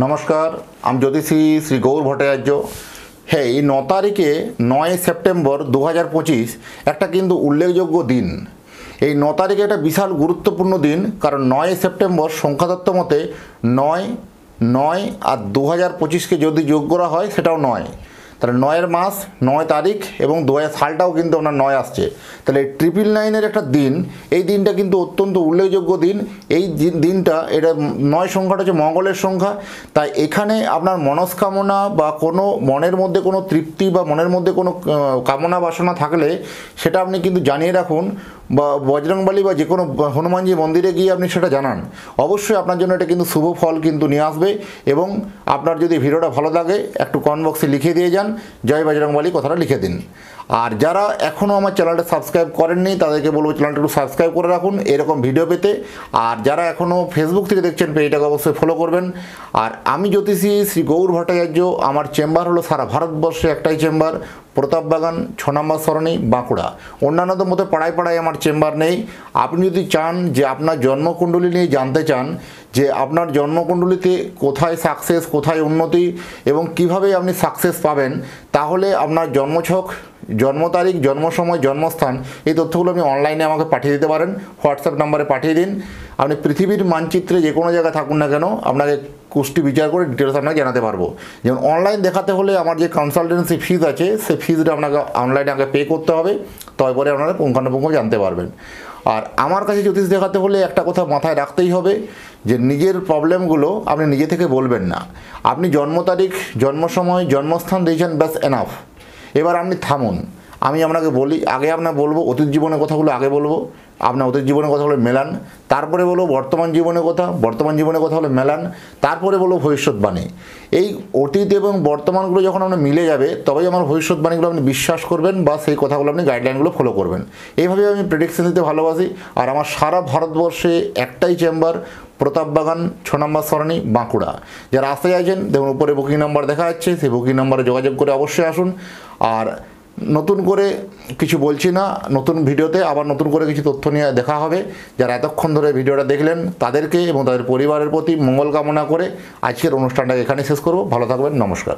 নমস্কার, আমি জ্যোতিষী শ্রী গৌর ভট্টাচার্য। হ্যাঁ, এই 9 তারিখে 9 সেপ্টেম্বর 2025 একটা কিন্তু উল্লেখযোগ্য দিন। এই 9 তারিখে একটা বিশাল গুরুত্বপূর্ণ দিন, কারণ 9 সেপ্টেম্বর সংখ্যাতত্ত্ব মতে 9 9 আর 2025কে যদি যোগ করা হয় সেটাও 9, তাহলে 9-এর মাস 9 তারিখ এবং 2000 সালটাও কিন্তু আপনার 9 আসছে। তাহলে 999-এর একটা দিন, এই দিনটা কিন্তু অত্যন্ত উল্লেখযোগ্য দিন। এই দিনটা এটা 9 সংখ্যাটা হচ্ছে মঙ্গলের সংখ্যা, তাই এখানে আপনার মনস্কামনা বা কোনো মনের মধ্যে কোনো তৃপ্তি বা মনের মধ্যে কোনো কামনা বাসনা থাকলে সেটা আপনি কিন্তু জানিয়ে রাখুন, বা বজরংবলী বা যে কোনো হনুমানজি মন্দিরে গিয়ে আপনি সেটা জানান। অবশ্যই আপনার জন্য এটা কিন্তু শুভ ফল কিন্তু নিয়ে আসবে। এবং আপনার যদি ভিডিওটা ভালো লাগে একটু কমেন্ট বক্সে লিখে দিয়ে যান জয় বজরংবলী কথাটা লিখে দিন। আর যারা এখনও আমার চ্যানেলটা সাবস্ক্রাইব করেননি তাদেরকে বলবো চ্যানেলটা একটু সাবস্ক্রাইব করে রাখুন এরকম ভিডিও পেতে। আর যারা এখনও ফেসবুক থেকে দেখছেন পেজটাকে অবশ্যই ফলো করবেন। আর আমি জ্যোতিষী শ্রী গৌর ভট্টাচার্য, আমার চেম্বার হলো সারা ভারতবর্ষে একটাই চেম্বার, প্রতাপবাগান 6 নম্বর সরণি, বাঁকুড়া। অন্যান্যদের মধ্যে পাড়ায় পাড়ায় আমার চেম্বার নেই। আপনি যদি চান যে আপনার জন্মকুণ্ডলী নিয়ে জানতে চান যে আপনার জন্মকুণ্ডলীতে কোথায় সাকসেস, কোথায় উন্নতি এবং কিভাবে আপনি সাকসেস পাবেন, তাহলে আপনার জন্মছক, জন্ম তারিখ, জন্ম সময়, জন্মস্থান এই তথ্যগুলো আপনি অনলাইনে আমাকে পাঠিয়ে দিতে পারেন। হোয়াটসঅ্যাপ নাম্বারে পাঠিয়ে দিন। আপনি পৃথিবীর মানচিত্রে যে কোনো জায়গায় থাকুন না কেন, আপনাকে কুষ্টি বিচার করে ডিটেলস আপনাকে জানাতে পারবো। যেমন অনলাইন দেখাতে হলে আমার যে কনসালটেন্সি ফিজ আছে সেই ফিজটা আপনাকে অনলাইনে আগে পে করতে হবে, তারপরে আপনারা পুঙ্খানুপুঙ্খ জানতে পারবেন। আর আমার কাছে জ্যোতিষ দেখাতে হলে একটা কথা মাথায় রাখতেই হবে যে নিজের প্রবলেমগুলো আপনি নিজে থেকে বলবেন না। আপনি জন্ম তারিখ, জন্ম সময়, জন্মস্থান দিয়েছেন, ব্যাস এনাফ। এবার আপনি থামুন, আমি আপনাকে বলি, আগে আপনার বলবো অতীত জীবনের কথাগুলো আগে বলবো, আপনার অতীত জীবনের কথাগুলো মেলান, তারপরে বলবো বর্তমান জীবনের কথা, বর্তমান জীবনের কথা হলো মেলান, তারপরে বলবো ভবিষ্যৎবাণী। এই অতীত এবং বর্তমানগুলো যখন আপনার মিলে যাবে তবেই আমার ভবিষ্যৎবাণীগুলো আপনি বিশ্বাস করবেন বা সেই কথাগুলো আপনি গাইডলাইনগুলো ফলো করবেন। এইভাবে আমি প্রেডিকশন দিতে ভালোবাসি। আর আমার সারা ভারতবর্ষে একটাই চেম্বার, প্রতাপবাগান 6 নম্বর সরণি, বাঁকুড়া। যারা আসতে চাইছেন দেখুন উপরে বুকিং নাম্বার দেখা যাচ্ছে, সেই বুকিং নাম্বারে যোগাযোগ করে অবশ্যই আসুন। আর নতুন করে কিছু বলছি না, নতুন ভিডিওতে আবার নতুন করে কিছু তথ্য নিয়ে দেখা হবে। যারা এতক্ষণ ধরে ভিডিওটা দেখলেন তাদেরকে এবং তাদের পরিবারের প্রতি মঙ্গল কামনা করে আজকের অনুষ্ঠানটাকে এখানে শেষ করব। ভালো থাকবেন, নমস্কার।